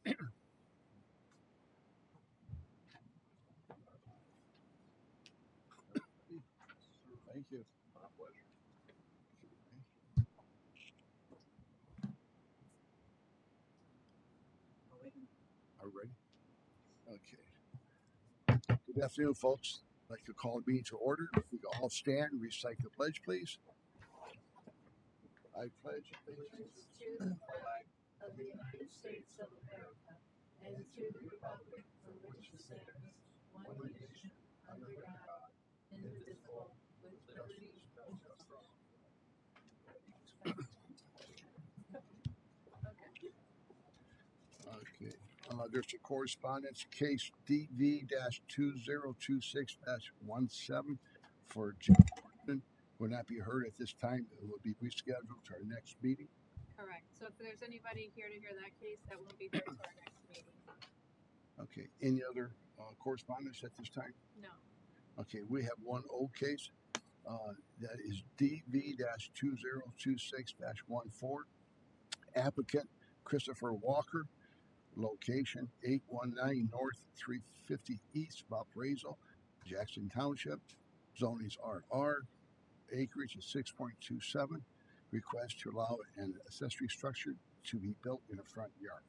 Thank you. My pleasure. Are we ready? Okay. Good afternoon, folks. I'd like to call the meeting to order. If we could all stand and recite the pledge, please. I pledge allegiance To the flag of the United States of America and to the republic for which it stands, one nation, under God, indivisible, with liberty and justice for all. Okay. There's a correspondence case DV-2026-17 for Jim Gordon. Will not be heard at this time. It will be rescheduled to our next meeting. Correct. So if there's anybody here to hear that case, that won't be heard for our next meeting. Okay. Any other correspondence at this time? No. Okay. We have one old case. That is DV-2026-14. Applicant Christopher Walker. Location 819 North 350 East Valparaiso, Jackson Township. Zonings RR. Acreage is 6.27. Request to allow an accessory structure to be built in a front yard.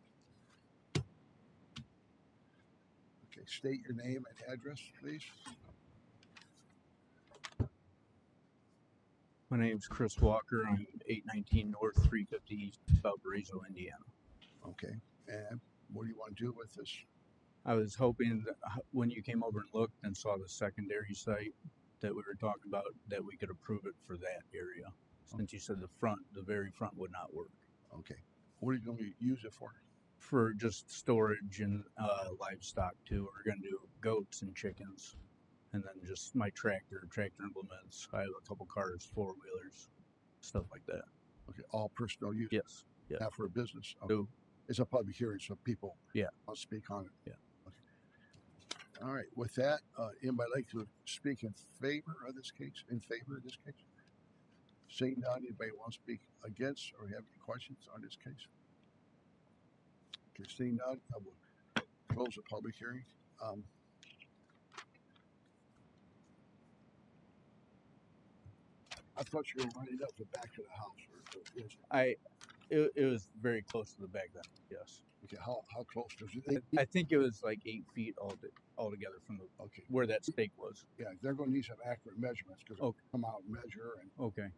Okay, state your name and address, please. My name's Chris Walker. I'm 819 North 350 East, Valparaiso, Indiana. Okay, and what do you want to do with this? I was hoping that when you came over and looked and saw the secondary site that we were talking about, that we could approve it for that area. Since you said the very front would not work. Okay, what are you going to use it for? For just storage and livestock too. We're going to do goats and chickens. And then just my tractor implements. I have a couple cars, 4-wheelers, stuff like that. Okay, all personal use? Yes. Yeah. Not for a business? Okay. It's a public hearing, so people will speak on it. Yeah. Okay. All right, with that, anybody like to speak in favor of this case? In favor of this case? Seeing none, anybody want to speak against or have any questions on this case? Okay, seeing none, I will close the public hearing. I thought you were running up the back of the house. It was very close to the back then. Yes. Okay, how close does it? I think it was like 8 feet altogether from the where that stake was. Yeah, they're going to need some accurate measurements because they'll come out and measure and. Okay.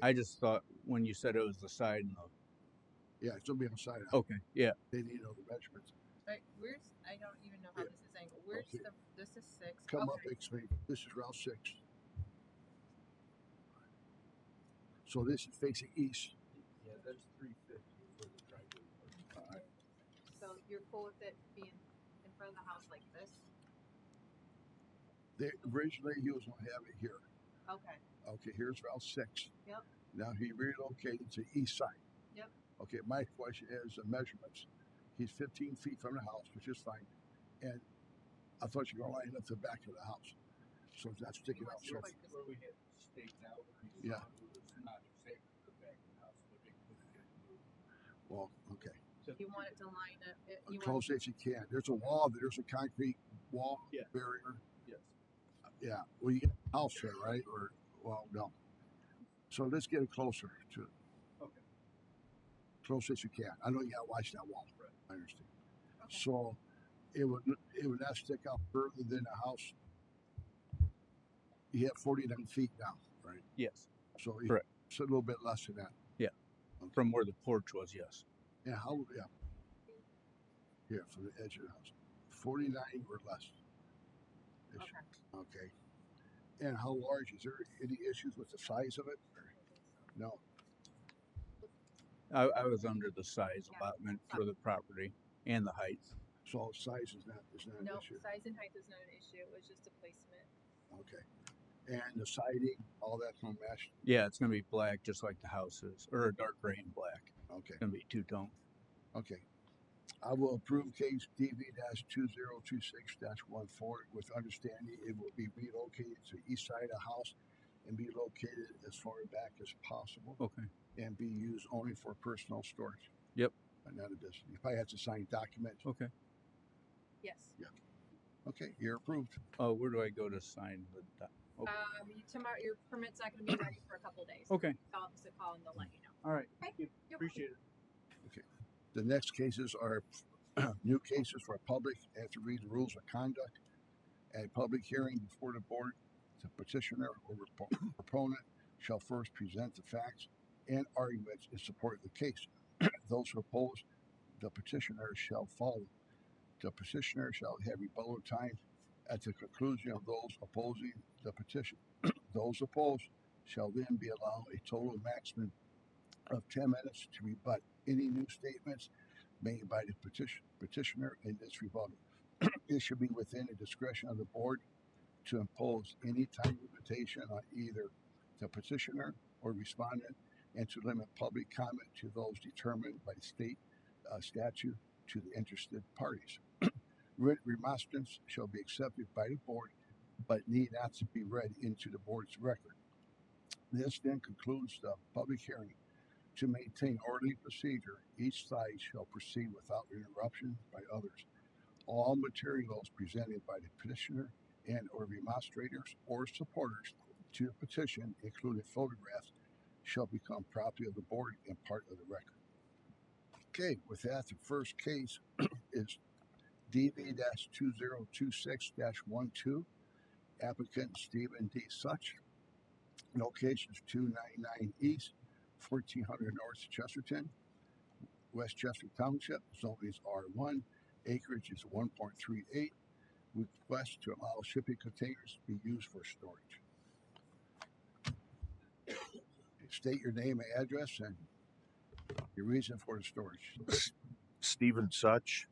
I just thought when you said it was the side and the. Yeah, it's going to be on the side. Okay. Yeah. They need all the measurements. Right. Where's? I don't even know how this is angled. Where's the? This is 6. Come up, explain. This is Route 6. So this is facing east. Yeah, that's 350 for the driveway. All right. So you're cool with it being in front of the house like this? Originally, he was going to have it here. Okay. Okay, here's Route 6. Yep. Now he relocated to east side. Yep. Okay, my question is the measurements. He's 15 feet from the house, which is fine. And I thought you were going to line up the back of the house. So it's not sticking out. So Where we get staked out. Yeah. Not safe for the back of the house, but it could get moved. Well, okay. You want it to line up. Close as you can. There's a wall. There's a concrete wall barrier. Yes. Yeah. Well, you get a house there, right? Or no. So let's get it closer to it. Okay. Close as you can. I know you gotta watch that wall. Right. I understand. Okay. So it would not stick out further than the house. You have 49 feet now, right? Yes. So correct. It's a little bit less than that. Yeah. Okay. From where the porch was, yes. Yeah. Yeah, from the edge of the house. 49 or less. Okay. Okay. And how large? Is there any issues with the size of it? No. I was under the size allotment for the property and the height. So size is not an issue? No, size and height is not an issue. It was just a placement. Okay. And the siding, all that's going to match? Yeah, it's going to be black just like the house is, or a dark gray and black. Okay. It's going to be two-tone. Okay. I will approve case DV-2026-14 with understanding it will be relocated to the east side of the house and be located as far back as possible. Okay. And be used only for personal storage. Yep. None of this. You probably have to sign documents. Okay. Yes. Okay, you're approved. Where do I go to sign the? Okay. Tomorrow your permit's not going to be ready for a couple of days. Okay. Call us a call and they'll let you know. All right. Okay. Thank you. You're Appreciate it. Okay. The next cases are new cases for public. I have to read the rules of conduct. At a public hearing before the board, the petitioner or proponent shall first present the facts and arguments in support of the case. Those who oppose the petitioner shall follow. The petitioner shall have rebuttal time at the conclusion of those opposing the petition. Those opposed shall then be allowed a total maximum of 10 minutes to rebut any new statements made by the petitioner in this rebuttal. It should be within the discretion of the board to impose any time limitation on either the petitioner or respondent and to limit public comment to those determined by the state statute to the interested parties. Written remonstrance shall be accepted by the board but need not to be read into the board's record. This then concludes the public hearing. To maintain orderly procedure, each side shall proceed without interruption by others. All materials presented by the petitioner and or remonstrators or supporters to the petition, including photographs, shall become property of the board and part of the record. Okay, with that, the first case is DV-2026-12, applicant Stephen D. Such, location is 299 East, 1400 North Chesterton, Westchester Township, zone is R1, acreage is 1.38. Request to allow shipping containers to be used for storage. State your name and address and your reason for the storage. Stephen Such,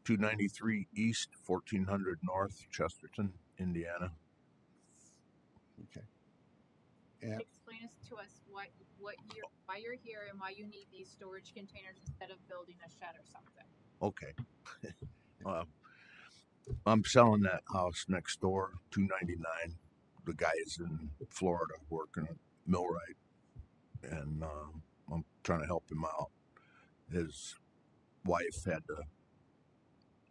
293 East, 1400 North, Chesterton, Indiana. Okay. And Explain to us why you're here and why you need these storage containers instead of building a shed or something. Okay. I'm selling that house next door, 299. The guy's in Florida working at millwright, and I'm trying to help him out. His wife had to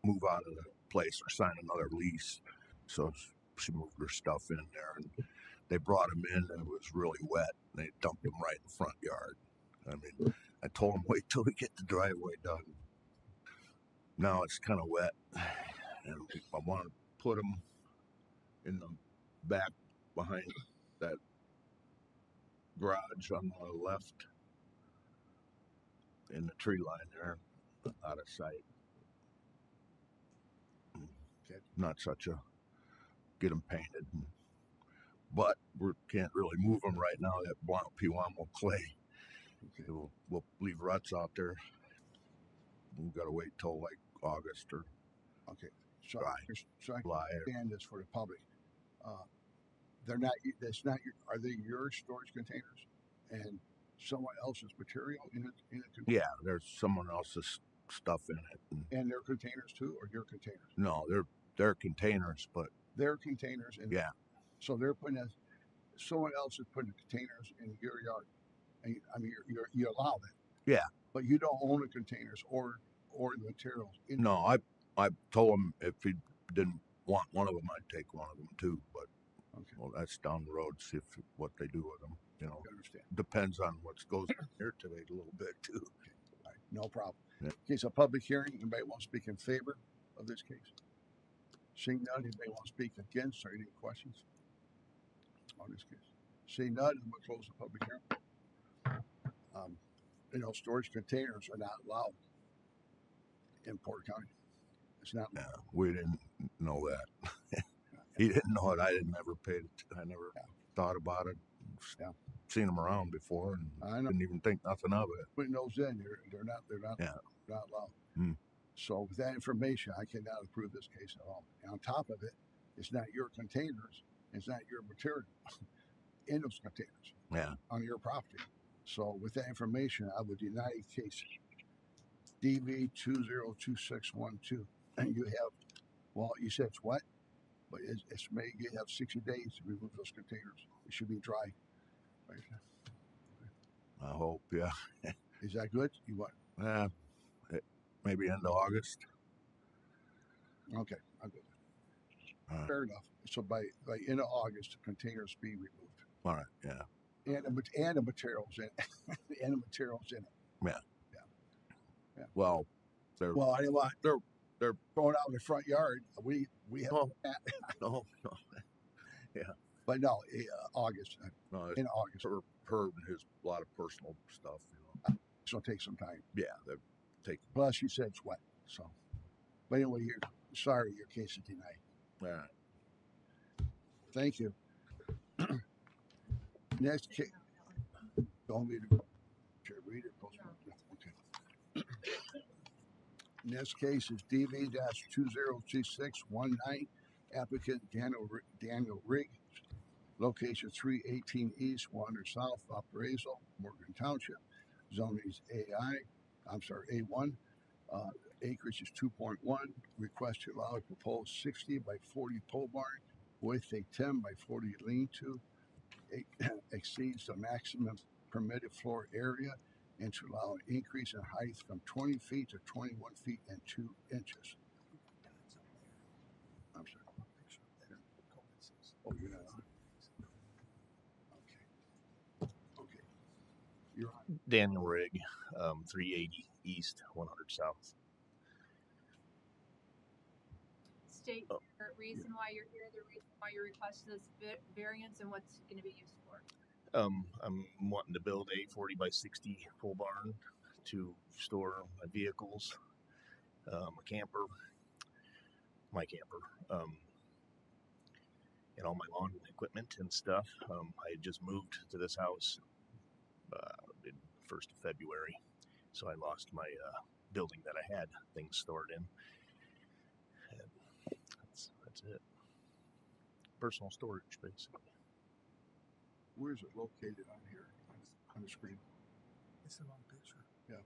move out of the place or sign another lease, so she moved her stuff in there, and they brought him in, and it was really wet. And they dumped him right in the front yard. I mean, I told him wait till we get the driveway done. Now it's kind of wet, and I want to put him in the back behind that garage on the left, in the tree line there, out of sight. okay. Not such a get them painted, but we can't really move them right now. That Piwamo clay. Okay. We'll leave ruts out there. We've got to wait till like August or Okay. So, July. so I can July. understand this for the public. They're not. That's not your. Are they your storage containers? And someone else's material in it? Yeah, there's someone else's stuff in it. And their containers too, or your containers? No, they're containers, but Their containers. And yeah. So they're putting. Someone else is putting containers in your yard. And I mean, you allow that. Yeah. But you don't own the containers or the materials. No, I told him if he didn't want one of them, I'd take one of them too. But Okay. well, that's down the road. See what they do with them. You know, I understand. depends on what goes on here today a little bit too. All right, no problem. Yeah. Okay, so public hearing. Anybody want to speak in favor of this case? Seeing none, anybody want to speak against or any questions on this case? Seeing none, I'm going to close the public hearing. Storage containers are not allowed in Porter County. It's not. Yeah, we didn't know that. He didn't know it. I didn't ever pay it. I never thought about it. Yeah. Seen them around before, and I know. didn't even think nothing of it. Putting those in, they're not not allowed. Hmm. So with that information, I cannot approve this case at all. And on top of it, it's not your containers, it's not your material in those containers. Yeah. On your property. So with that information, I would deny case DV-202612. And you have, well, you said it's wet, but it's may you have 60 days to remove those containers. It should be dry. Right? I hope, yeah. Is that good? You what? Yeah, maybe end of August. Okay, I'm good. Fair enough. So by end of August, the containers be removed. All right, yeah, And the materials in it. And the materials in it. yeah. Yeah. Well, they're Well, I didn't want they're throwing out in the front yard. We have no, that. no, But no, August. no. It's In August. Herb and his a lot of personal stuff, you know. It's gonna take some time. Yeah, they're taking. Plus, you said it's wet. So, but anyway, you're sorry. Your case is denied. All right. Thank you. Next case. Don't need to read it. Okay. Next case is DV-203619, applicant Daniel Rigg, location 318 East, 100 South, Valparaiso, Morgan Township. Zoning is A1. Acreage is 2.1. Request to allow a proposed 60 by 40 pole barn with a 10 by 40 lean-to. Exceeds the maximum permitted floor area and to allow an increase in height from 20 feet to 21 feet and 2 inches. I'm sorry. Oh, you're not on? Okay. Okay. You're on. Daniel Rigg, 380 East, 100 South. State your reason why you're here, the reason why you requested this variance, and what's going to be used for. I'm wanting to build a 40 by 60 pole barn to store my vehicles, a camper, my camper, and all my lawn equipment and stuff. I had just moved to this house in 1st of February, so I lost my building that I had things stored in. And that's it. Personal storage, basically. Where is it located on here on the screen? It's the wrong picture. Yeah.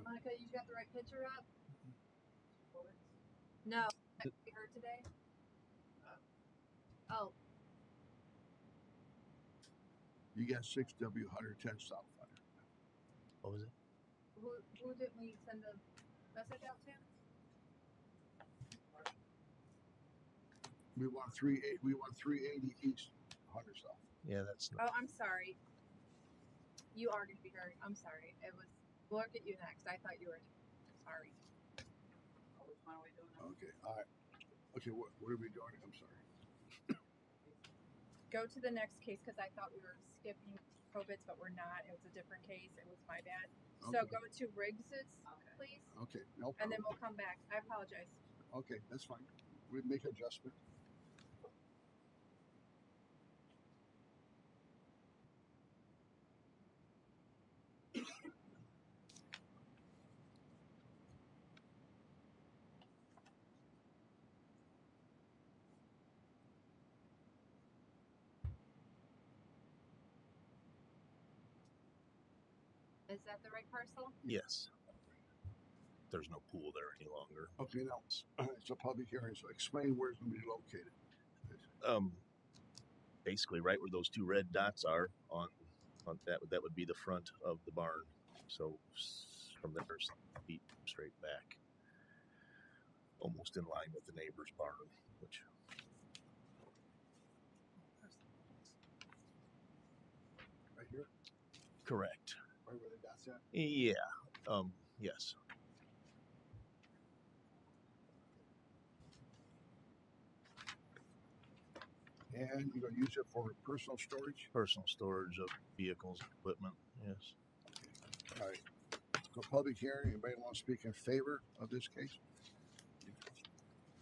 Monica, you got the right picture up? No, I heard today. Oh, You got 6W 110 South on it. What was it? who didn't we send the message out to? We want 380 East, 100 South. Yeah, that's Oh, I'm sorry. You are going to be heard. I'm sorry. We'll look at you next. I thought you were. Sorry. Okay. All right. Okay. What are we doing? I'm sorry. Go to the next case because I thought we were skipping COVIDs, but we're not. It was a different case. It was my bad. So Okay. go to Riggs's, please, Okay. No problem. and then we'll come back. I apologize. Okay, that's fine. We make adjustment. Is that the right parcel? yes. There's no pool there any longer. Okay, now it's a public hearing, so explain where it's going to be located. Basically right where those two red dots are on that would be the front of the barn. So from there, feet straight back, almost in line with the neighbor's barn, which Right here, correct. right where the dots at. Yeah. Yes. And you're going to use it for personal storage. Personal storage of vehicles, equipment. Yes. All right. So public hearing. Anybody want to speak in favor of this case?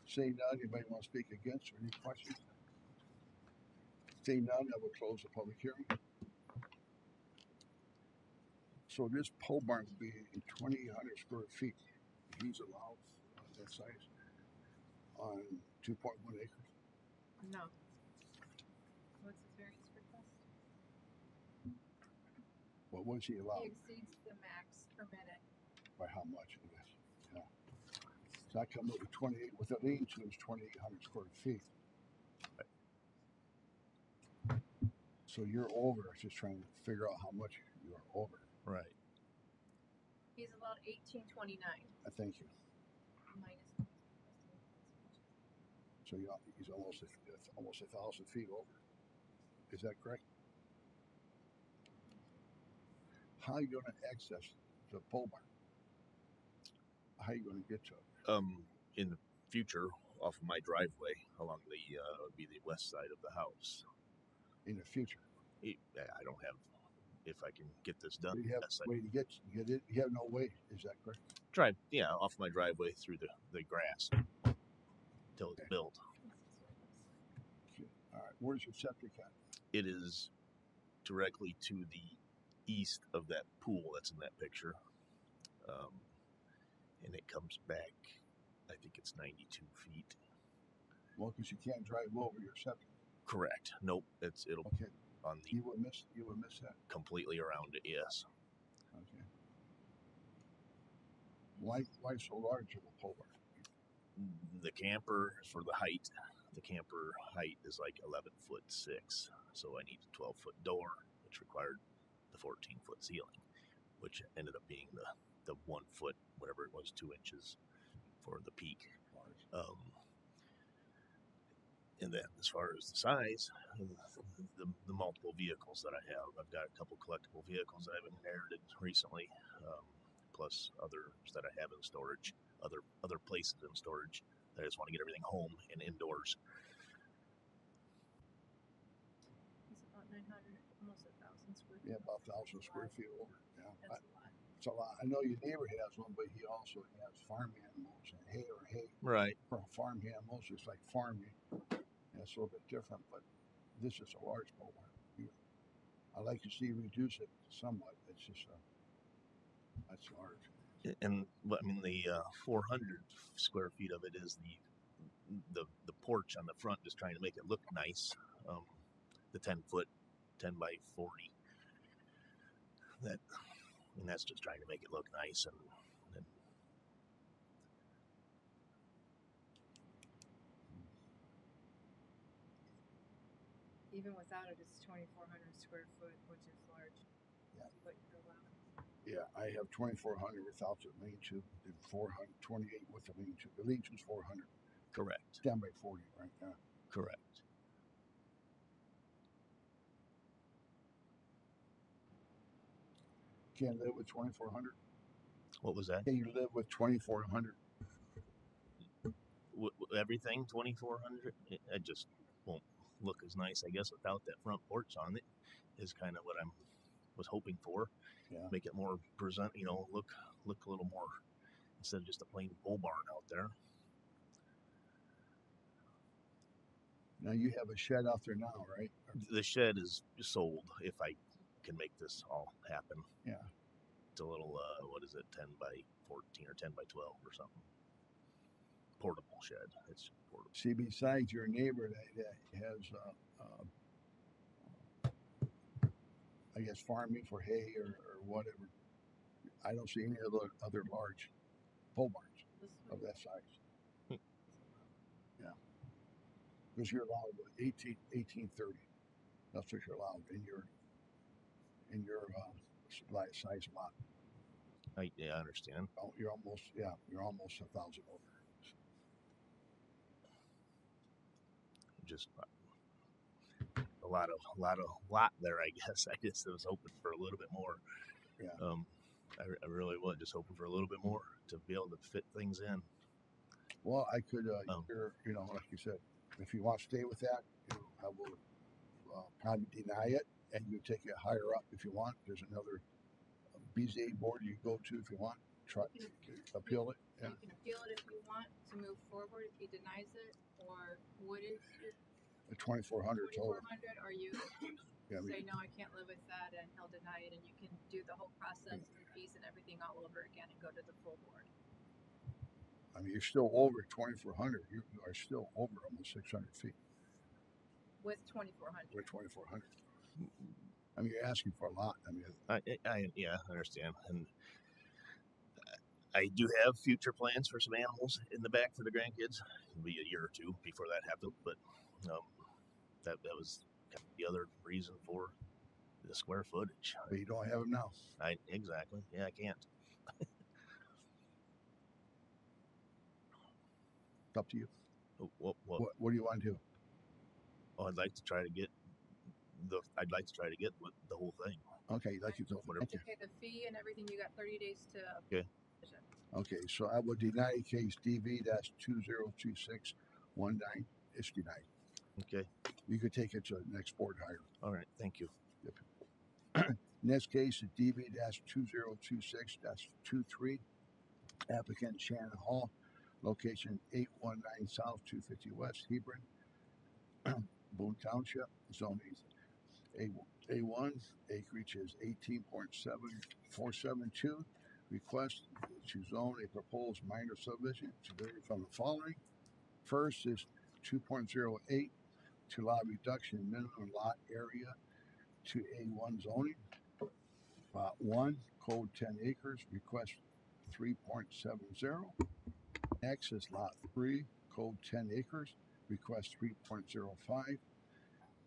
Seeing none. Anybody want to speak against or any questions? Seeing none, I will close the public hearing. So this pole barn will be 2,000 square feet. He's allowed that size on 2.1 acres. No. What's his variance request? What was he allowed? He exceeds the max permitted. By how much, I guess. Yeah. So I come up with 28, with a lean to is 2,800 square feet. So you're over, just trying to figure out how much you're over. Right. He's about 1829 Thank you. minus. So he's almost 1,000 feet over. Is that correct? How are you going to access the pole barn? How are you going to get to it? In the future, off of my driveway along the would be the west side of the house. In the future, I don't have. If I can get this done, you have yes, a way to get it. You have no way. Is that correct? drive. Yeah, off my driveway through the grass till it's built. Okay. All right. Where's your septic at? It is directly to the east of that pool that's in that picture, and it comes back. I think it's 92 feet. Well, because you can't drive over your septic. Correct. Nope. It'll Okay. on the You would miss that. completely around it. Yes. Okay. Why so large of a pole barn? The camper for the height. The camper height is like 11'6", so I need a 12-foot door, which required the 14-foot ceiling, which ended up being the 1 foot, whatever it was, 2 inches for the peak. And then as far as the size, the multiple vehicles that I have, I've got a couple collectible vehicles that I've inherited recently, plus others that I have in storage, other places in storage. I just want to get everything home and indoors. He's about 900, almost 1,000 square feet. Yeah, about 1,000 square feet over. Yeah, That's a lot. it's a lot. I know your neighbor has one, but he also has farm animals and hay. Right. For farm animals, it's like farming. And it's a little bit different, but this is a large pole barn. I like to see you reduce it somewhat. It's just that's large. And I mean, the 400 square feet of it is the porch on the front, just trying to make it look nice. The 10-foot, 10 by 40. That's just trying to make it look nice and Even without it, it's 2,400 square foot, which is large. Yeah. But you're allowed. Yeah, I have 2,400 without the lean-to, and 428 with the lean-to. The lean-to is 400. correct. 10 by 40, right? Yeah. Correct. Can't live with 2,400. What was that? Can you live with 2,400? Everything 2,400. It just won't look as nice, I guess, without that front porch on it. Is kind of what I was hoping for. Yeah. Make it more present. Look a little more instead of just a plain pole barn out there. Now you have a shed out there now, right? The shed is sold if I can make this all happen. Yeah. It's a little, 10 by 14 or 10 by 12 or something. Portable shed. It's portable. See, besides your neighbor that has, I guess, farming for hay or whatever, I don't see any other large pole barns of that size. Yeah. Because you're allowed 1830. That's what you're allowed in your size lot. I understand. You're almost 1,000 over. Just a lot there, I guess. I guess I was hoping for a little bit more. Yeah. I really was just hoping for a little bit more to be able to fit things in. Well, I could, like you said, if you want to stay with that, I will probably deny it, and you take it higher up if you want. There's another BZA board you go to if you want. Try appeal it. Yeah. You can appeal it if you want to move forward. If he denies it, or what is your The 2,400 total. 2,400? Or you say no, I can't live with that, and he'll deny it, and you can do the whole process and fees and everything all over again and go to the full board. I mean, you're still over 2,400. You are still over almost 600 feet. With 2,400. With 2,400. I mean, you're asking for a lot. I mean, I understand, and I do have future plans for some animals in the back for the grandkids. It'll be a year or two before that happens, but that was kind of the other reason for the square footage. But you don't have them now. Exactly. Yeah, I can't. It's up to you. What? What do you want to do? Oh, I'd like to try to get the whole thing. Okay, you'd like to do Whatever. okay. To pay the fee and everything, you got 30 days to. Okay. Okay, so I will deny case DV-202619. It's denied. Okay. You could take it to the next board hire. All right. Thank you. Next case is DV-2026-23. Applicant Shannon Hall, location 819 South, 250 West, Hebron, Boone Township. Zoning A1, acreage is 18.7472. Request to zone a proposed minor subdivision to vary from the following. First is 2.08 to allow reduction in minimum lot area to A1 zoning. Lot 1, code 10 acres, request 3.70. Next is lot 3, code 10 acres, request 3.05.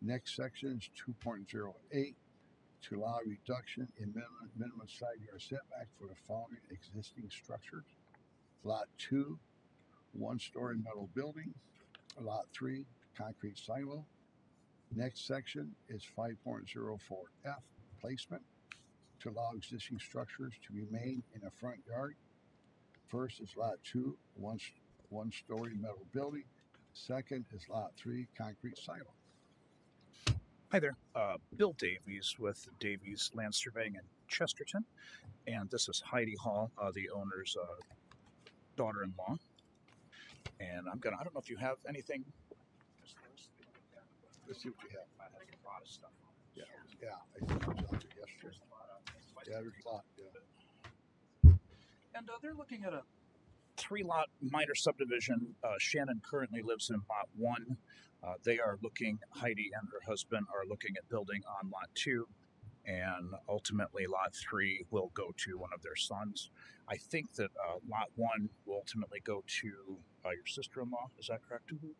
Next section is 2.08 to allow reduction in minimum side yard setback for the following existing structures. Lot 2, 1-story metal building. Lot 3, concrete silo. Next section is 5.04F, placement to allow existing structures to remain in a front yard. First is lot 2, 1-story metal building. Second is lot 3, concrete silo. Hi there, Bill Davies with Davies Land Surveying in Chesterton, and this is Heidi Hall, the owner's daughter-in-law. And I don't know if you have anything. Let's see what you have. I have a lot of stuff. Yeah, I think it was out there yesterday. Yeah, there's a lot. Yeah. And they're looking at a 3-lot minor subdivision. Shannon currently lives in lot 1. They are looking, Heidi and her husband are looking at building on lot 2, and ultimately lot 3 will go to one of their sons. I think that lot 1 will ultimately go to your sister-in-law. Is that correct? Mm-hmm.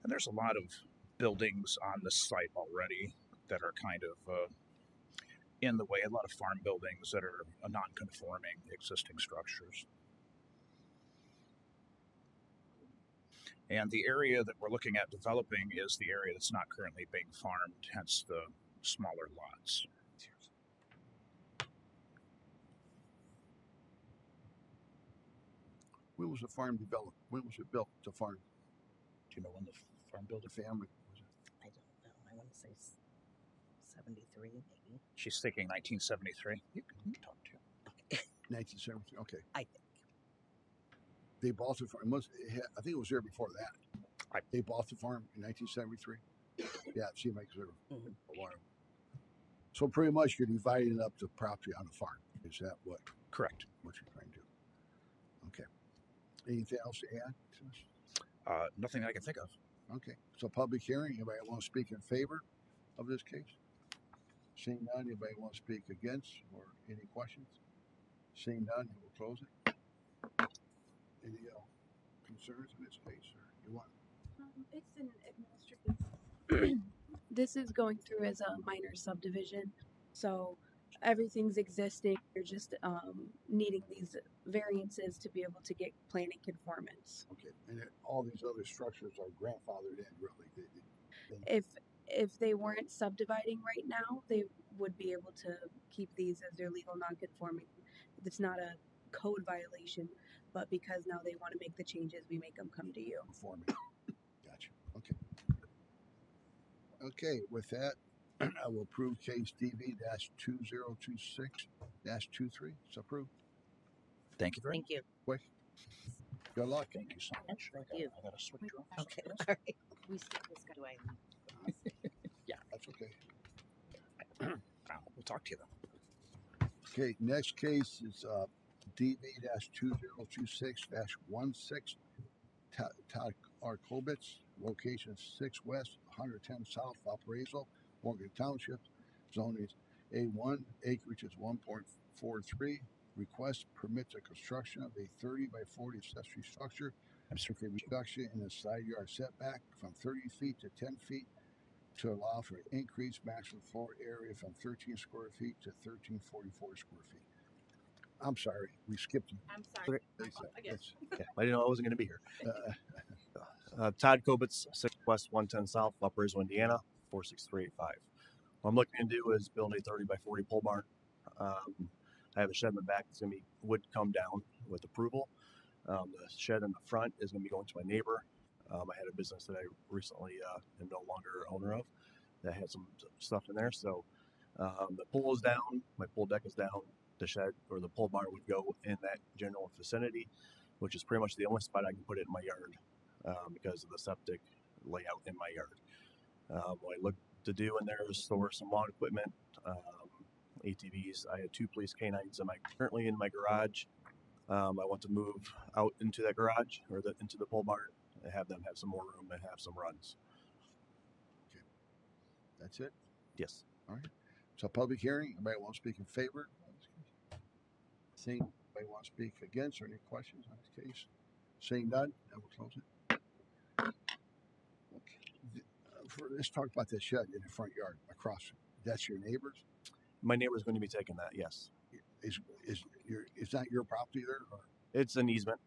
And there's a lot of buildings on this site already that are kind of in the way, a lot of farm buildings that are non-conforming existing structures. And the area that we're looking at developing is the area that's not currently being farmed, hence the smaller lots. When was the farm developed? When was it built, the farm? Do you know when the farm built? The family was it? I don't know. I want to say 73, maybe. She's thinking 1973. You can talk to. 1973. Okay. I think. They bought the farm. I think it was there before that. They bought the farm in 1973. Yeah, it seemed like it was there a while. So pretty much you're dividing up the property on the farm. Is that what? Correct. What you're trying to do? Okay. Anything else to add to this? Nothing that I can think of. Okay. So public hearing. Anybody want to speak in favor of this case? Seeing none. Anybody want to speak against or any questions? Seeing none, we'll close it. Any concerns in this case, or you want? It's an administrative. This is going through as a minor subdivision, so everything's existing. You're just needing these variances to be able to get planning conformance. Okay, and all these other structures are grandfathered in, really. If they weren't subdividing right now, they would be able to keep these as their legal non-conforming. It's not a code violation, but because now they want to make the changes, we make them come to you. Conforming. Gotcha. Okay. Okay, with that, I will approve case DV-2026-23. It's approved. Thank you very Thank you. Quick. Good luck. Thank you so much. Thank you. I gotta switch rooms. Okay. All right. We still this guy. Do I? That's okay. We'll talk to you then. Okay, next case is DV-2026-16. Todd R. Kobitz, location 6 West, 110 South, Valparaiso, Morgan Township. Zone is A1, acreage is 1.43. Request permit the construction of a 30 by 40 accessory structure with a reduction in the side yard setback from 30 feet to 10 feet to allow for increased maximum floor area from 13 square feet to 1344 square feet. I'm sorry, we skipped you. I'm sorry. Okay. My fault again. Yeah, I didn't know I wasn't going to be here. Uh, Todd Kobitz, 6 West 110 South, Valparaiso, Indiana, 46385. What I'm looking to do is build a 30 by 40 pole barn. I have a shed in the back that's going to be would come down with approval. The shed in the front is going to be going to my neighbor. I had a business that I recently am no longer owner of that had some stuff in there. So the pool is down, my pool deck is down. The shed or the pole barn would go in that general vicinity, which is pretty much the only spot I can put it in my yard because of the septic layout in my yard. What I look to do in there is store some lawn equipment, ATVs. I had 2 police canines currently in my garage. I want to move out into that garage or into the pole barn and have them have some more room and have some runs. Okay. That's it? Yes. All right. So public hearing, anybody want to speak in favor? Seeing anybody want to speak against or any questions on this case? Seeing none, I will close it. Okay. Let's talk about the shed in the front yard across. That's your neighbor's? My neighbor's going to be taking that, yes. Is that your property there? Or It's an easement.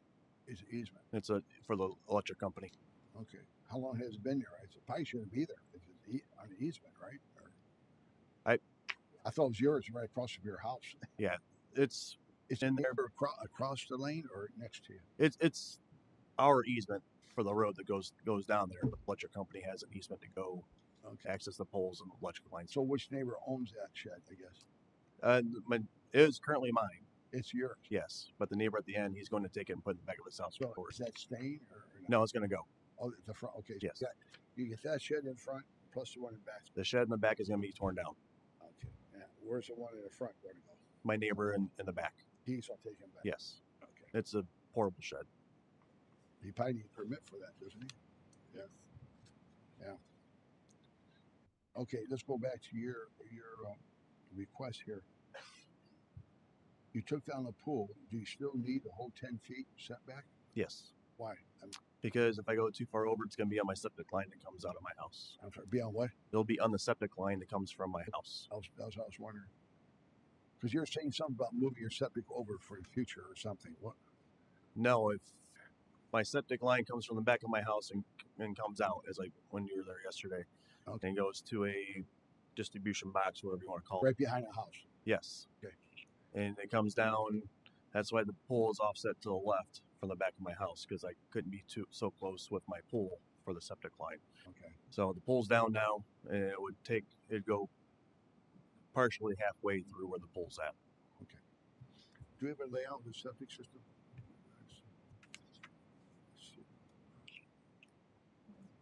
is it easement? It's for the electric company. Okay. How long has it been there? It probably shouldn't be there. It's on the easement, right? Or, I thought it was yours right across from your house. Yeah, it's in there across the lane or next to you? It's our easement for the road that goes down there. The electric company has an easement to go access the poles and the electric lines. So which neighbor owns that shed, I guess? It is currently mine. It's yours? Yes, but the neighbor at the end, he's going to take it and put it in the back of his house. So is that staying or no? It's going to go. Oh, the front. Okay. So yes. You get that shed in front plus the one in the back. The shed in the back is going to be torn down. Okay. Yeah. Where's the one in the front going to go? My neighbor in the back. He's not taking it back. Yes. Okay. It's a portable shed. He probably needs a permit for that, doesn't he? Yeah. Yeah. Okay, let's go back to your request here. You took down the pool. Do you still need the whole 10 feet setback? Yes. Why? Because if I go too far over, it's going to be on my septic line that comes out of my house. I'm sorry, be on what? It'll be on the septic line that comes from my house. That's what I was wondering. Because you're saying something about moving your septic over for the future or something. What? No, if my septic line comes from the back of my house and comes out, as like when you were there yesterday, okay, and goes to a distribution box, whatever you want to call it. Right behind the house? Yes. Okay. And it comes down. That's why the pool is offset to the left from the back of my house, because I couldn't be so close with my pool for the septic line. Okay. So the pool's down now, and it'd go partially halfway through where the pool's at. Okay. Do we have a layout of the septic system?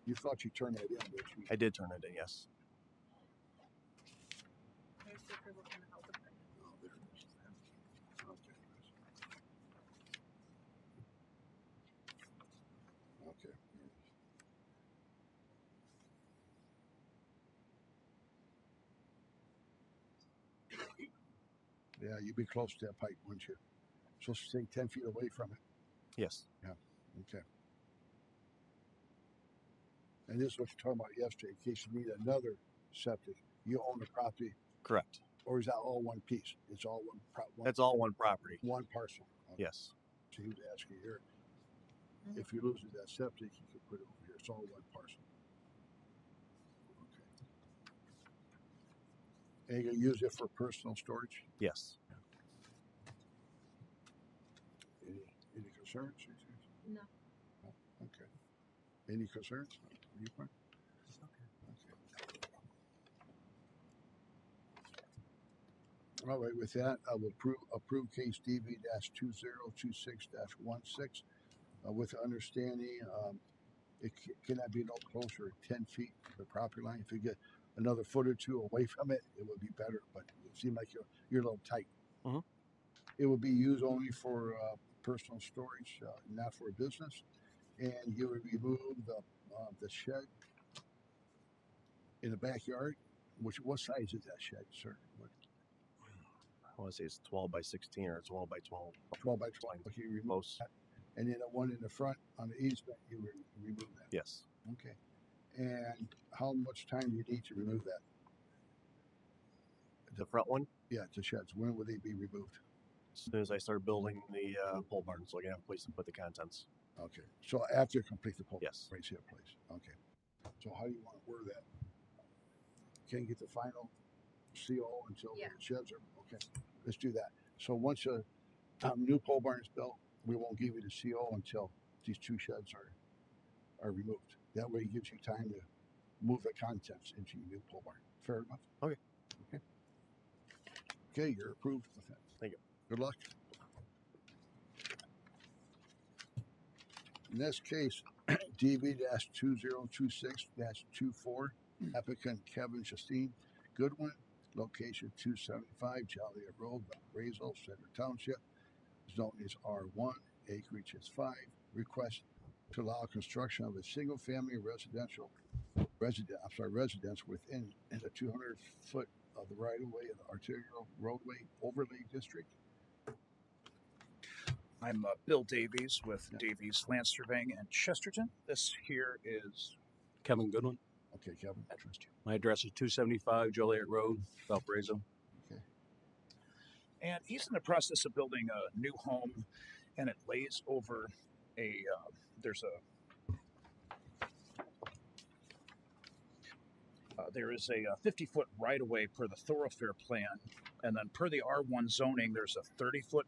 You thought you turned that in, but you... I did turn it in, yes. There's the approval from the health department. Oh, there it is. Okay. Okay. Yeah, you'd be close to that pipe, wouldn't you? So stay 10 feet away from it. Yes. Yeah. Okay. And this is what you talking about yesterday. In case you need another septic, you own the property. Correct. Or is that all one piece? It's all one. That's all one property. One parcel. Okay. Yes. So he was asking here, if you lose that septic, you could put it over here. It's all one parcel. Okay. And you're gonna use it for personal storage? Yes. Any concerns? No. Okay. Any concerns? You fine? Okay. All right. With that, I will approve case DV-2026-16 with the understanding it cannot be no closer than 10 feet to the property line. If you get another foot or two away from it, it would be better. But it seems like you're a little tight. Mm-hmm. It will be used only for personal storage, not for business. And you would remove the shed in the backyard. What size is that shed, sir? I want to say it's 12 by 16 or 12 by 12. 12 by 12. Okay, you remove Close. that. And then the one in the front on the easement, you would remove that. Yes. Okay. And how much time do you need to remove that? The front one? Yeah, the sheds. When will they be removed? As soon as I start building the pole barn, so I can have a place to put the contents. Okay. So after you complete the pole Yes. right here place. Okay. So how do you want to word that? Can't get the final CO until Yeah. the sheds are okay. Let's do that. So once a new pole barn is built, we won't give you the CO until these two sheds are removed. That way, it gives you time to move the contents into your new pole barn. Fair enough. Okay. Okay. Okay, you're approved with that. Thank you. Good luck. In this case, DB-2026-24, applicant Kevin Justine Goodwin, location 275 Joliet Road, Valparaiso, Center Township. Zone is R1, acreage is 5. Request to allow construction of a single-family residence within the 200 foot of the right-of-way of the arterial roadway overlay district. I'm Bill Davies with Yeah. Davies Land Surveying in Chesterton. This here is Kevin Goodwin. Okay, Kevin. address to. My address is 275 Joliet Road, Valparaiso. Okay. And he's in the process of building a new home, and it lays over a there is a 50-foot right-of-way per the thoroughfare plan, and then per the R1 zoning, there's a 30-foot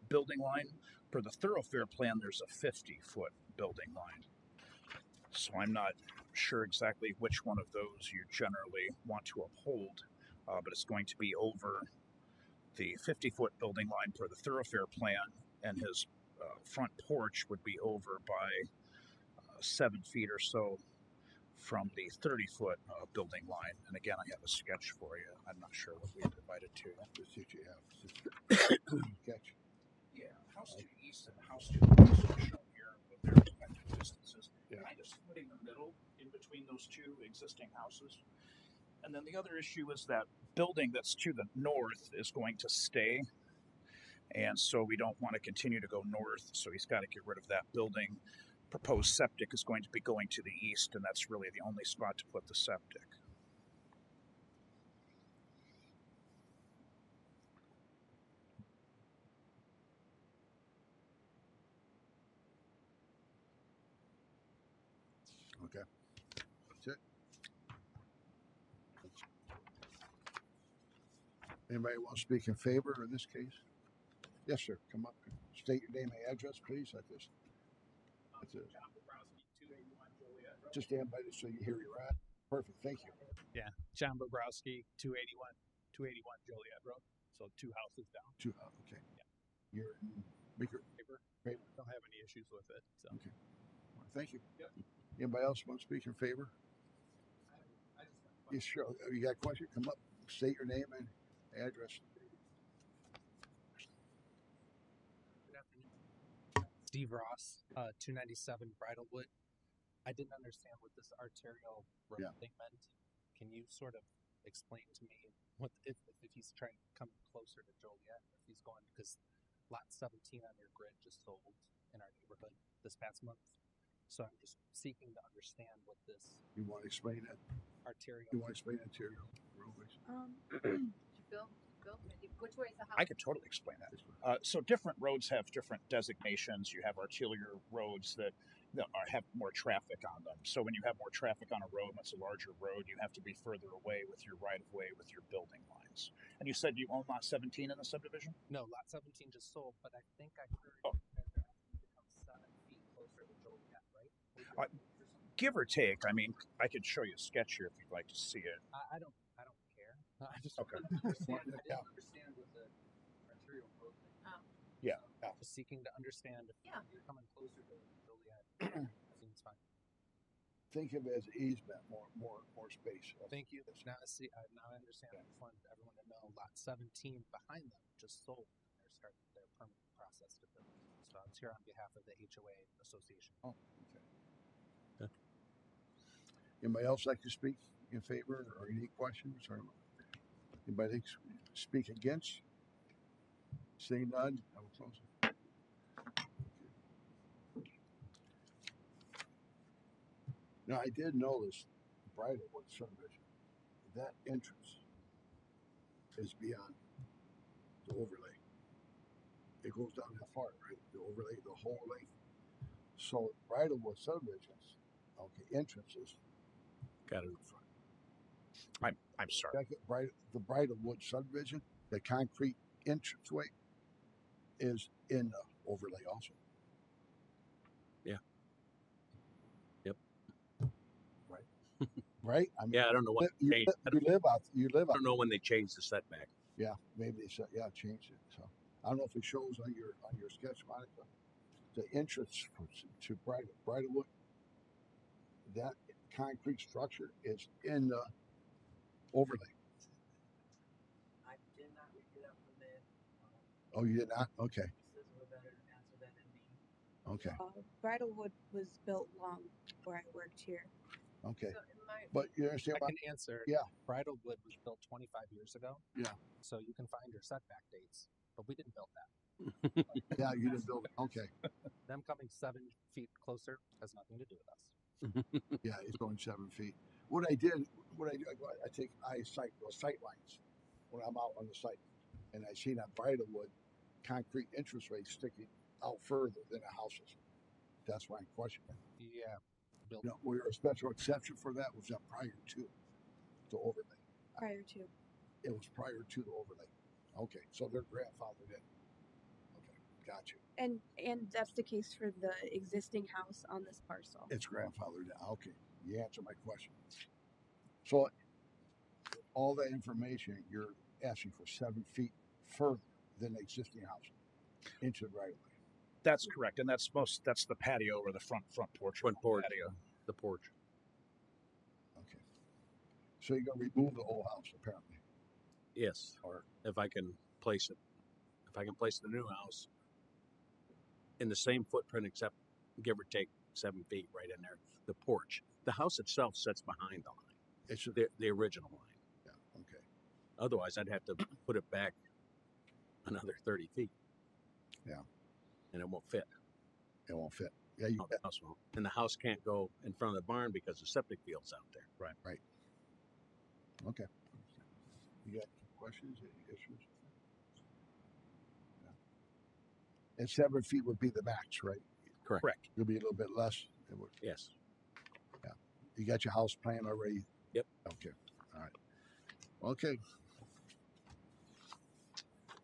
building line. Per the thoroughfare plan, there's a 50-foot building line. So I'm not sure exactly which one of those you generally want to uphold, but it's going to be over the 50-foot building line per the thoroughfare plan, and his front porch would be over by 7 feet or so from the 30-foot building line. And again, I have a sketch for you. I'm not sure what we divided to. Let's see what you have. Sketch. Yeah, house to the east and house to the west are shown here with their respective distances. Yeah. Kind of splitting the middle in between those two existing houses. And then the other issue is that building that's to the north is going to stay. And so we don't want to continue to go north. So he's got to get rid of that building. Proposed septic is going to be going to the east, and that's really the only spot to put the septic. Okay. That's it. Anybody want to speak in favor in this case? Yes, sir. Come up. State your name and address, please. That's it. Just stand by this so you hear you're at. Perfect. Thank you. Yeah, John Bobrowski, 281 Joliet Road. So 2 houses down. Okay. Yeah. You're in Baker. Paper. Don't have any issues with it. So. Okay. Well, thank you. Yep. Anybody else want to speak in favor? Yes, sure. You got a question? Come up. State your name and address. Good afternoon. Steve Ross, 297 Bridalwood. I didn't understand what this arterial road thing meant. Can you sort of explain to me what if he's trying to come closer to Joliet, if he's going, because lot 17 on your grid just sold in our neighborhood this past month. So I'm just seeking to understand what this. You want to explain that? Arterial. You want to explain arterial roadways? Bill, which way is the house? I could totally explain that. So different roads have different designations. You have arterial roads that have more traffic on them. So when you have more traffic on a road, that's a larger road, you have to be further away with your right-of-way, with your building lines. And you said you own lot 17 in the subdivision? No, lot 17 just sold, but I think I heard that they're asking to come 7 feet closer to Joliet, right? Give or take. I mean, I could show you a sketch here if you'd like to see it. I don't care. I just Okay. I didn't understand what the arterial road thing. Yeah. Just seeking to understand if you're coming closer to Joliet. I think it's fine. Think of it as easement, more space. Thank you. Now I understand. I just wanted everyone to know lot 17 behind them just sold. They're starting their permanent process to build. So I was here on behalf of the HOA Association. Oh, okay. Anybody else like to speak in favor or any questions? Or anybody speak against? Seeing none, I will close it. Now, I did notice Bridalwood subdivision, that entrance is beyond the overlay. It goes down that far, right? The overlay, the whole length. So Bridalwood subdivisions, okay, entrances. Got it in front. I'm sorry. The Bridalwood subdivision, the concrete entranceway is in the overlay also. Yeah. Yep. Right. Right. I mean, Yeah, I don't know what you live I don't know when they changed the setback. Yeah, maybe they said changed it. So I don't know if it shows on your sketch, Monica. The entrance to Bridalwood, that concrete structure is in the overlay. I did not review that from the. Oh, you did not? Okay. This would better answer that than me. Okay. Bridalwood was built long before I worked here. Okay. So it might But you understand? I can answer. Yeah. Bridalwood was built 25 years ago. Yeah. So you can find your setback dates, but we didn't build that. Yeah, you didn't build it. Okay. Them coming 7 feet closer has nothing to do with us. Yeah, it's going 7 feet. What I do, I take sight lines when I'm out on the site, and I see that Bridalwood concrete entranceway sticking out further than the houses. That's why I'm questioning. Yeah. Built. You know, was there a special exception for that? Was that prior to the overlay? Prior to. It was prior to the overlay. Okay, so they're grandfathered in. Okay, got you. And that's the case for the existing house on this parcel. It's grandfathered in. Okay, you answered my question. So all that information, you're asking for 7 feet further than the existing house into the right of way. That's correct, and that's the patio or the front porch. Front porch. Patio. The porch. Okay. So you're gonna remove the old house apparently. Yes. Or if I can place it. If I can place the new house in the same footprint, except give or take 7 feet right in there. The porch. The house itself sits behind the line. It's the original line. Yeah. Okay. Otherwise, I'd have to put it back another 30 feet. Yeah. And it won't fit. It won't fit. Yeah. The house won't. And the house can't go in front of the barn because the septic field's out there. Right. Right. Okay. You got questions? Any issues? Yeah. And 7 feet would be the max, right? Correct. It'll be a little bit less. Yes. Yeah. You got your house plan already? Yep. Okay. All right. Okay.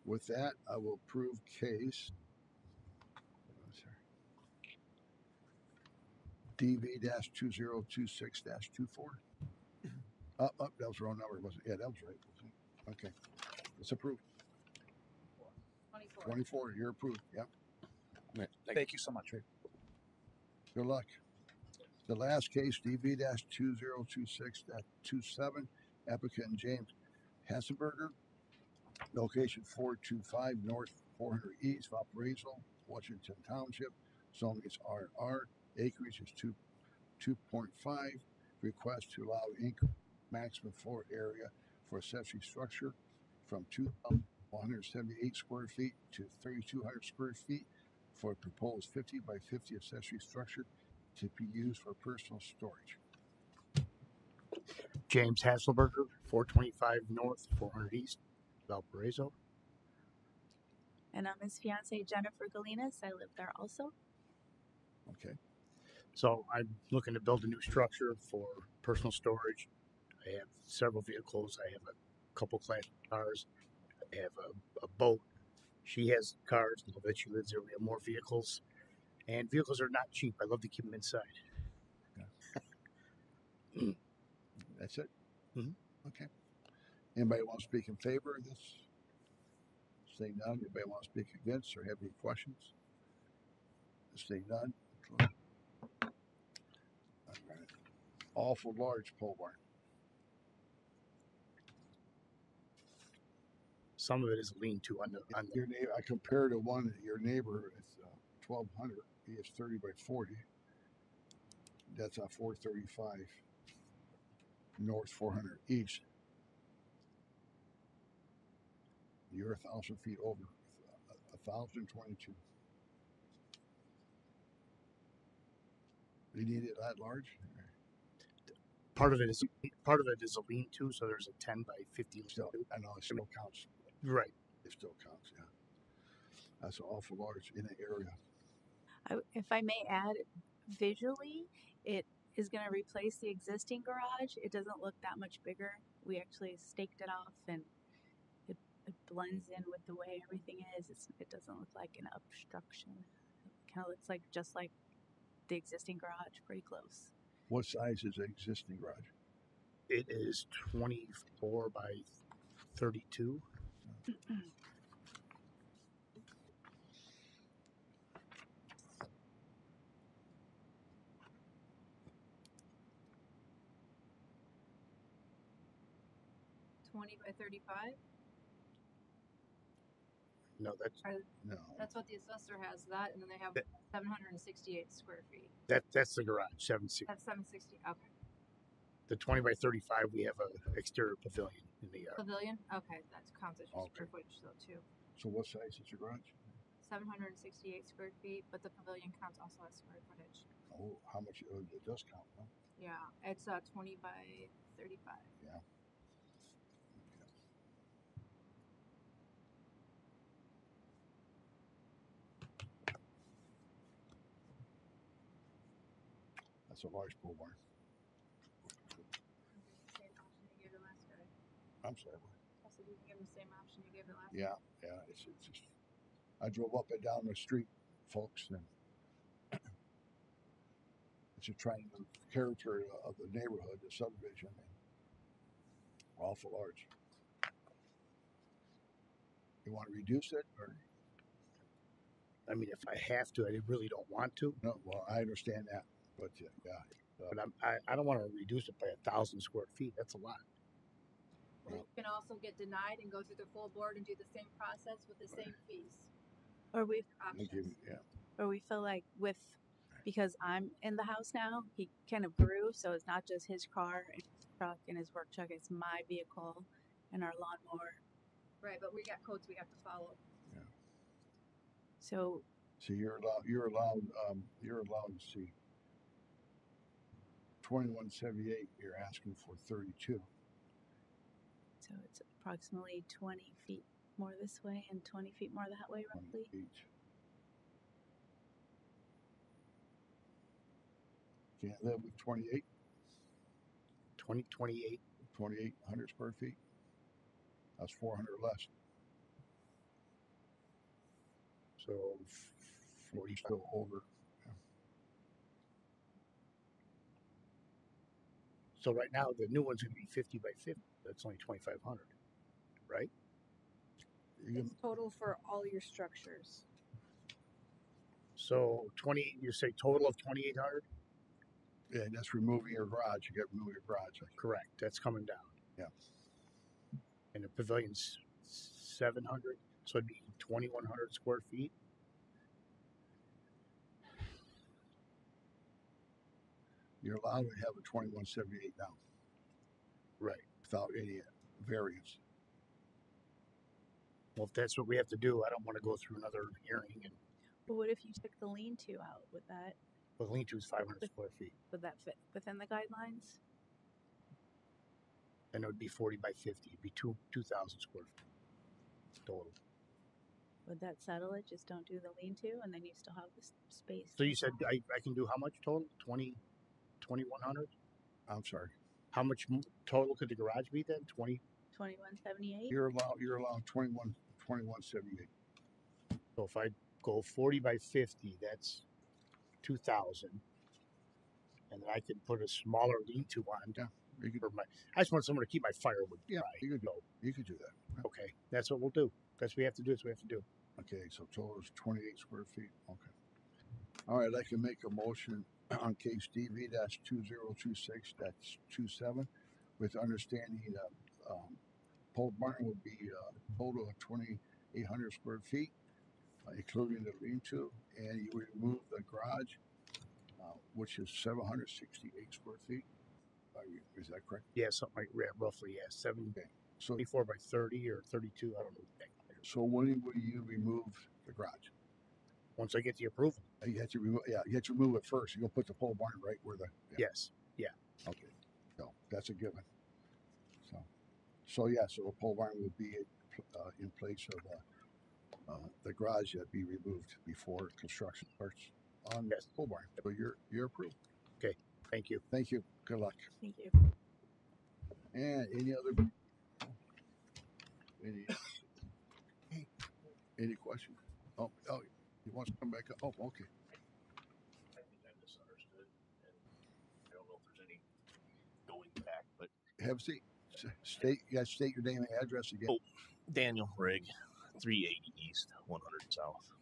With that, I will approve case DV-2026-24. That was the wrong number, wasn't it? Yeah, that was right. Okay. It's approved. 24. You're approved. Yep. Thank you so much. Good luck. The last case, DV-2026-27, applicant James Hassenberger, location 425 North 400 East, Valparaiso, Washington Township. Zone is RR. Acreage is 2.5. Request to allow maximum floor area for accessory structure from 2,178 square feet to 3,200 square feet for a proposed 50 by 50 accessory structure to be used for personal storage. James Hasselberger, 425 North, 400 East, Valparaiso. And I'm his fiance, Jennifer Galinas. I live there also. Okay. So I'm looking to build a new structure for personal storage. I have several vehicles. I have a couple class cars. I have a boat. She has cars. I bet she lives there. We have more vehicles. And vehicles are not cheap. I love to keep them inside. That's it? Mhm. Okay. Anybody want to speak in favor of this? Say none. Anybody want to speak against or have any questions? Say none. All right. Awful large pole barn. Some of it is lean-to on the. Your neighbor, I compared to one. Your neighbor is 1,200. He is 30 by 40. That's a 435 North 400 East. You're 1,000 feet over. 1,022. You need it that large? Part of it is a lean-to, so there's a 10 by 50. Still, I know it still counts. Right. It still counts. Yeah. That's awful large in the area. If I may add, visually, it is going to replace the existing garage. It doesn't look that much bigger. We actually staked it off and it blends in with the way everything is. It doesn't look like an obstruction. It kind of looks like just like the existing garage, pretty close. What size is the existing garage? It is 24 by 32. 20 by 35? No, No. That's what the assessor has, that, and then they have That- 768 square feet. that's the garage, 760. That's 760, okay. The 20 by 35, we have a exterior pavilion in the yard. Pavilion? Okay, that counts as your Okay. square footage though, too. So what size is your garage? 768 square feet, but the pavilion counts also as square footage. Oh, how much? It does count, huh? Yeah, it's 20 by 35. Yeah. That's a large pole barn. Same option you gave the last guy. I'm sorry. I said you can give him the same option you gave the last Yeah, yeah. It's just. I drove up and down the street, folks, and it's a trying the character of the neighborhood, the subdivision, and awful large. You want to reduce it, or I mean, if I have to, I really don't want to. no? Well, I understand that, but yeah. But I don't want to reduce it by 1,000 square feet. That's a lot. Or you can also get denied and go through the full board and do the same process with the same fees. Or we Options. or we feel like because I'm in the house now, he kind of grew, so it's not just his car and his truck and his work truck, it's my vehicle and our lawnmower. Right, but we got codes we have to follow. Yeah. So you're allowed. To see. 2178. You're asking for 32. so it's approximately 20 feet more this way and 20 feet more that way roughly. 28. Can't live with 28. 28. 2,800 square feet. That's 400 less. So 40. Still over. Yeah. So right now, the new one's going to be 50 by 50. That's only 2,500, right? It's total for all your structures. So 20. You say total of 2,800? Yeah, that's removing your garage. You got to remove your garage. Correct. That's coming down. Yeah. And the pavilion's 700, so it'd be 2,100 square feet. You're allowed to have a 2178 now. Right. Without any variance. Well, if that's what we have to do, I don't want to go through another hearing. And But what if you took the lean-to out? Would that the lean-to is 500 square feet, fit within the guidelines? and it would be 40 by 50. It'd be 2,000 square feet total. Would that settle it? Just don't do the lean-to, and then you still have the space. So you said I can do how much total? 2,100? I'm sorry. How much total could the garage be then? 2178. You're allowed 2178. So if I go 40 by 50, that's 2,000. And then I can put a smaller lean-to on. Yeah. You could, I just want someone to keep my firewood dry. You could do that. Yeah. Okay, that's what we'll do. That's what we have to do. That's what we have to do. Okay, so total is 28 square feet. Okay. All right, I can make a motion on case DV-2026-27 with understanding that pole barn will be a total of 2,800 square feet, including the lean-to, and you would remove the garage, which is 768 square feet. Is that correct? Yeah, something like roughly, yeah, 7. Okay. So 24 by 30 or 32, I don't know. So when will you remove the garage? Once I get the approval. You have to remove. Yeah, you have to remove it first. You're gonna put the pole barn right where the. Yeah. Yes. Yeah. Okay. So that's a given. So the pole barn will be in place of The garage yet be removed before construction starts on Yes. pole barn. So you're approved. Okay. Thank you. Thank you. Good luck. Thank you. And any questions? Oh, he wants to come back up. Oh, okay. I think I misunderstood, and I don't know if there's any going back, but Have a seat. State your name and address again. oh, Daniel Rigg, 380 East, 100 South.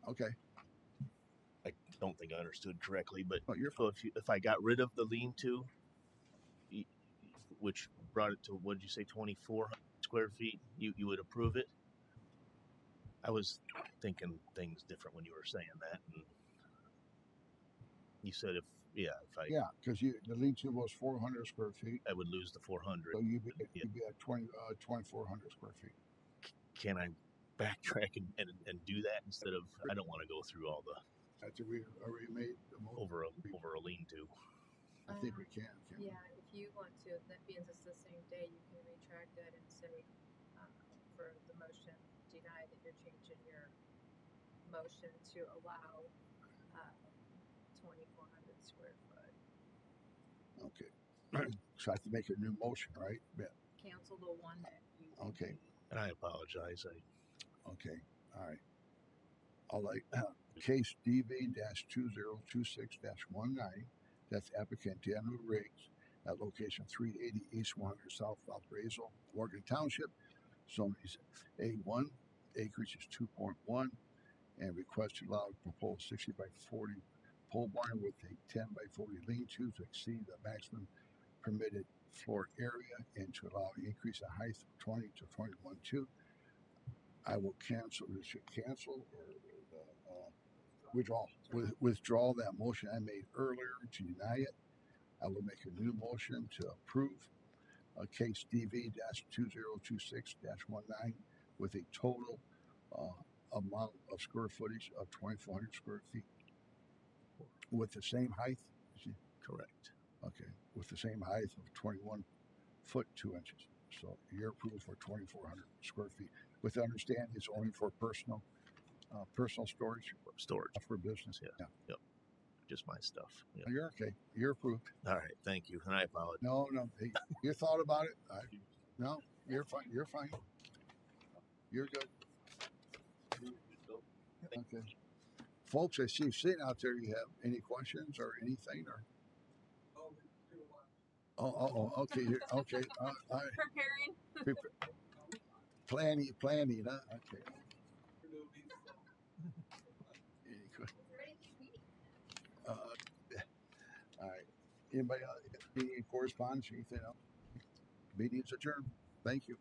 Okay. I don't think I understood correctly, but Oh, you're so if I got rid of the lean-to, which brought it to, what did you say, 2,400 square feet, you would approve it? I was thinking things different when you were saying that, and you said if because the lean-to was 400 square feet, I would lose the 400. so you'd be at 2,400 square feet. Can I backtrack and do that instead of, I don't want to go through all the After we already made the motion, over a lean-to. I think we can. Yeah, if you want to, that means it's the same day, you can retract that and say, for the motion, deny that you're changing your motion to allow 2,400 square foot. Okay. So I have to make a new motion, right? Yeah. Cancel the one that you. Okay. And I apologize. Okay. All right. All right. Case DV-2026-19. That's applicant Daniel Riggs at location 380 East 100 South Valparaiso, Morgan Township. Zone is A1. Acreage is 2.1. And request to allow proposed 60 by 40 pole barn with a 10 by 40 lean-to exceed the maximum permitted floor area and to allow an increase in height from 20 to 21.2. I will cancel. This should cancel or withdraw that motion I made earlier to deny it. I will make a new motion to approve case DV-2026-19 with a total amount of square footage of 2,400 square feet with the same height. Correct. Okay, with the same height of 21 foot 2 inches. So you're approved for 2,400 square feet. With the understanding it's only for personal storage for business. Yeah. Yep. Just my stuff. Yep. You're okay. You're approved. All right. Thank you. And I apologize. No. Hey, you thought about it. No, you're fine. You're fine. You're good. Okay. Folks, I see you sitting out there. You have any questions or anything or? Okay. Okay. Preparing. Planning, huh? Okay. All right. Anybody any correspondence, anything else? Meeting's adjourned. Thank you.